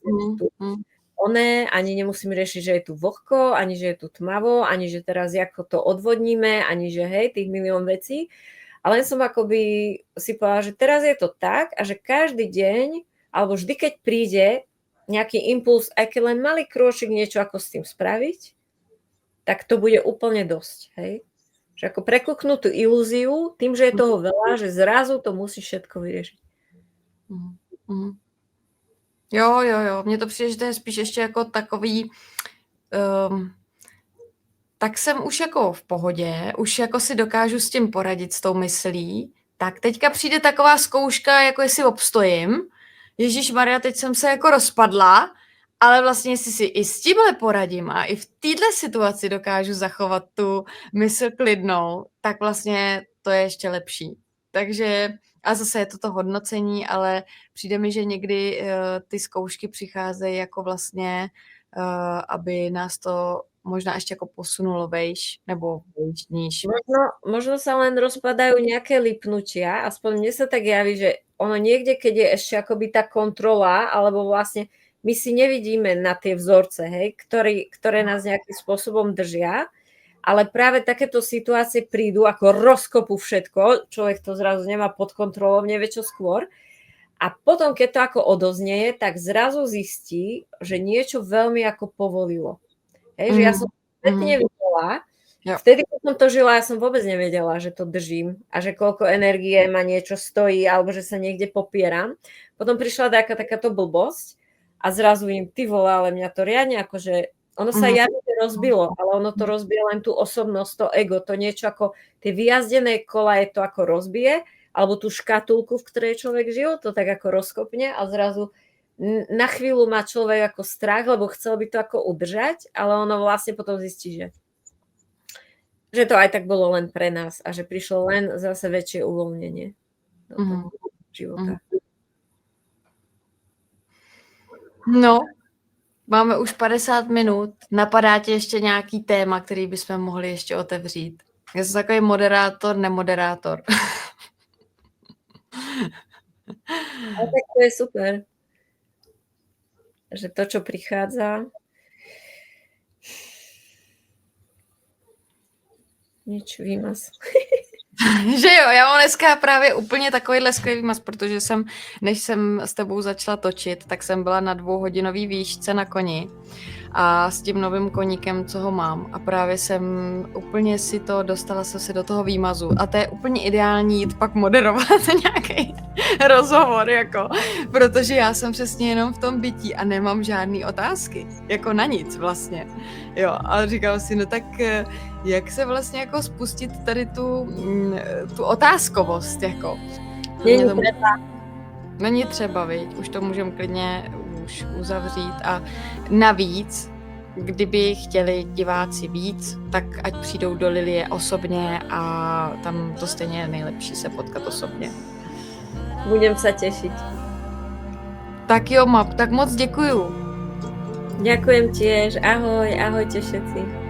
Speaker 2: Ani nemusím riešiť, že je tu vlhko, ani že je tu tmavo, ani že teraz ako to odvodníme, ani že hej, tých milión vecí. Ale som akoby si povedala, že teraz je to tak a že každý deň, alebo vždy, keď príde nejaký impuls, aj keď len malý krôčik niečo ako s tým spraviť, tak to bude úplne dosť. Hej? Že ako prekúknúť tú ilúziu tým, že je toho veľa, že zrazu to musí všetko vyriešiť.
Speaker 1: Jo. Mně to přijde, že to je spíš ještě jako takový... tak jsem už jako v pohodě, už jako si dokážu s tím poradit, s tou myslí, tak teďka přijde taková zkouška, jako jestli obstojím. Ježišmarja, teď jsem se jako rozpadla, ale vlastně jestli si i s tímhle poradím a i v této situaci dokážu zachovat tu mysl klidnou, tak vlastně to je ještě lepší. Takže a zase je to hodnocení, ale přijde mi, že někdy ty zkoušky přicházejí jako vlastně, aby nás to možná ešte ako posunulo vejš, nebo níž.
Speaker 2: Možno sa len rozpadajú nejaké lipnutia, aspoň mne sa tak javí, že ono niekde, keď je ešte akoby tá kontrola, alebo vlastne my si nevidíme na tie vzorce, hej, ktoré nás nejakým spôsobom držia, ale práve takéto situácie prídu ako rozkopu všetko, človek to zrazu nemá pod kontrolou, nevie čo skôr A potom, keď to ako odoznieje, tak zrazu zistí, že niečo veľmi ako povolilo. Hej, že ja som spätne videla, vtedy, keď som to žila, ja som vôbec nevedela, že to držím a že koľko energie ma niečo stojí alebo že sa niekde popieram. Potom prišla takáto blbosť a zrazu im, ty vole, ale mňa to riadne akože, ono sa javne rozbilo, ale ono to rozbije len tú osobnosť, to ego, to niečo ako tie vyjazdené kolaje to ako rozbije, alebo tú škatulku, v ktorej človek žil, to tak ako rozkopne a zrazu na chvíľu má človek ako strach, lebo chcel by to ako udržať, ale ono vlastne potom zistí, že to aj tak bolo len pre nás a že prišlo len zase väčšie uvoľnenie do toho života.
Speaker 1: No, máme už 50 minut. Napadá tě ještě nějaký téma, který bychom mohli ještě otevřít? Já jsem takový moderátor, nemoderátor.
Speaker 2: A tak to je super. Že to, čo prichádza, nič výmaz.
Speaker 1: Že jo, já mám dneska právě úplně takovýhle skvělý výmaz, protože než jsem s tebou začala točit, tak jsem byla na 2hodinový výšce na koni a s tím novým koníkem, co ho mám. A právě jsem úplně dostala jsem se do toho výmazu. A to je úplně ideální jít pak moderovat nějaký rozhovor, jako, protože já jsem přesně jenom v tom bytí a nemám žádný otázky, jako na nic vlastně. Jo, a říkala si, no tak jak se vlastně jako spustit tady tu otázkovost, jako. Není třeba, viď? Už to můžeme klidně už uzavřít a navíc, kdyby chtěli diváci víc, tak ať přijdou do Lilie osobně a tam to stejně je nejlepší se potkat osobně.
Speaker 2: Budem sa tešiť.
Speaker 1: Tak jo, Map, tak moc děkuju.
Speaker 2: Ďakujem tiež. Ahoj, ahojte všetci.